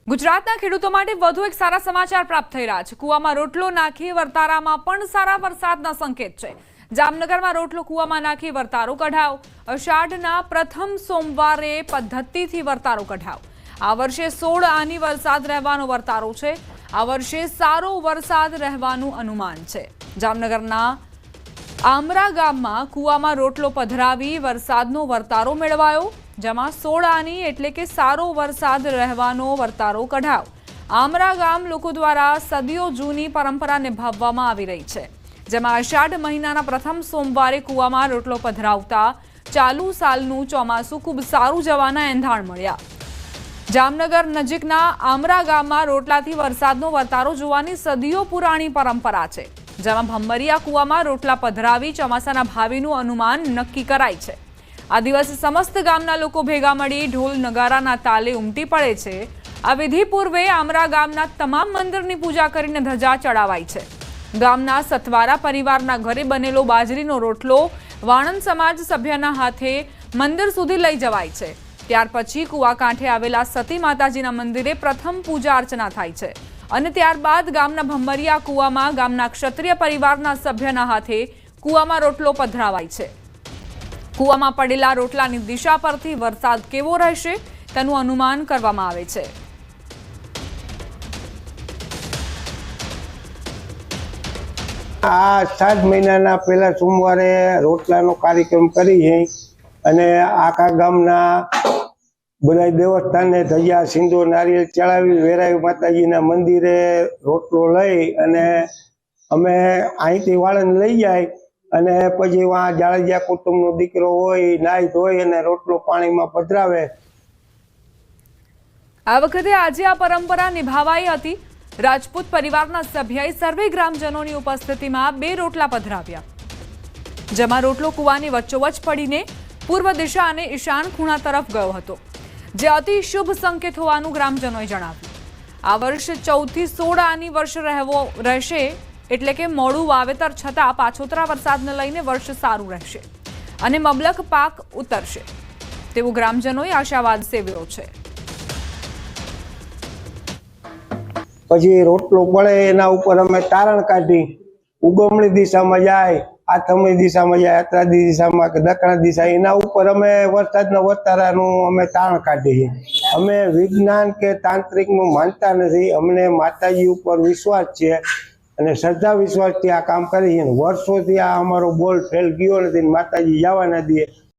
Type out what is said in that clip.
ગુજરાતના ખેડૂતો માટે વધુ એક સારા સમાચાર પ્રાપ્ત થઈ રહ્યા છે। કુવામાં રોટલો નાખી વર્તારામાં પણ સારા વરસાદના સંકેત છે। જામનગરમાં રોટલો કુવામાં નાખી વર્તારો કઢાવ। અષાઢના પ્રથમ સોમવારે પદ્ધતિથી વર્તારો કઢાવ। આ વર્ષે 16 આની વરસાદ રહેવાનો વર્તારો છે। આ વર્ષે સારો વરસાદ રહેવાનું અનુમાન છે। જામનગરના આમરા ગામમાં કુવામાં રોટલો પધરાવી વરસાદનો વર્તારો મેળવાયો, જેમાં 16 આની એટલે કે સારો વરસાદ રહેવાનો વર્તારો કઢાવ। આમરા ગામ લોકો દ્વારા સદીઓ જૂની પરંપરા નિભાવવામાં આવી રહી છે, જેમાં અષાઢ મહિનાના પ્રથમ સોમવારે કુવામાં રોટલો પધરાવતા ચાલુ સાલનું ચોમાસું ખૂબ સારું જવાના એંધાણ મળ્યા। જામનગર નજીકના આમરા ગામમાં રોટલાથી વરસાદનો વર્તારો જોવાની સદીઓ પુરાણી પરંપરા છે, જેમાં ભંબરિયા કુવામાં રોટલા પધરાવી ચોમાસાના ભાવિનું અનુમાન નક્કી કરાય છે। આ દિવસે સમસ્ત ગામના લોકો ભેગા મળી ઢોલ નગારાના તાલે ઉમટી પડે છે। આ વિધિ પૂર્વે આમરા ગામના તમામ મંદિરની પૂજા કરીને ધજા ચડાવાય છે। ગામના સતવારા પરિવારના ઘરે બનેલો બાજરીનો રોટલો વાણંદ સમાજ સભ્યના હાથે મંદિર સુધી લઈ જવાય છે। ત્યાર પછી કુવા કાંઠે આવેલા સતી માતાજીના મંદિરે પ્રથમ પૂજા અર્ચના થાય છે અને ત્યારબાદ ગામના ભંબરિયા કુવામાં ગામના ક્ષત્રિય પરિવારના સભ્યના હાથે કુવામાં રોટલો પધરાવાય છે। કુવામાં પડેલા રોટલાની દિશા પરથી વરસાદ કેવો રહેશે તેનું અનુમાન કરવામાં આવે છે। આ 7 મહિનાના પહેલા સોમવારે રોટલાનો કાર્યક્રમ કરી છે અને આખા ગામના બધા દેવસ્થાને ધજા સિંદૂર નારિયેળ ચડાવી વેરાઈ માતાજીના મંદિરે રોટલો લઈ અને અમે અહીંથી વાળંદ લઈ જાય અને પછી વहाँ જાળજિયા કુટુંબનો દીકરો હોય નાઈ ધોઈ અને રોટલો પાણીમાં પધરાવે। આ વખતે આજે આ પરંપરા નિભાવાઈ હતી। રાજપૂત પરિવારના સભ્યએ સર્વે ગ્રામજનોની ઉપસ્થિતિમાં 2 રોટલા પધરાવ્યા, જેમાં રોટલો કુવાની વચ્ચોવચ્ચ પડીને પૂર્વ દિશા અને ઈશાન ખૂણા તરફ ગયો હતો, જે અતિ શુભ સંકેત હોવાનું ગ્રામજનોએ જણાવ્યું। આ વર્ષ 14 થી 16 આની વર્ષ રહેશે, એટલે કે મોડું વાવેતર છતાં પાછોતરા વરસાદને લઈને વર્ષ સારું રહેશે અને મબલખ પાક ઉતરશે તેવું ગ્રામજનોએ આશાવાદ સેવ્યો છે। પછી રોટલો પડે એના ઉપર અમે તારણ કાઢી ઉગમણી દિશામાં જાય, આથમણી દિશામાં જાય, અત્રાદી દિશામાં કે દક્ષિણ દિશા, એના ઉપર અમે વરસાદના વર્તારાનું અમે તારણ કાઢીએ। અમે વિજ્ઞાન કે તાંત્રિકનું માનતા નથી, અમને માતાજી ઉપર વિશ્વાસ છે અને શ્રદ્ધા વિશ્વાસથી આ કામ કરીએ। વર્ષોથી આ અમારો બોલ ફેલ ગયો નથી, માતાજી જવા ના દે।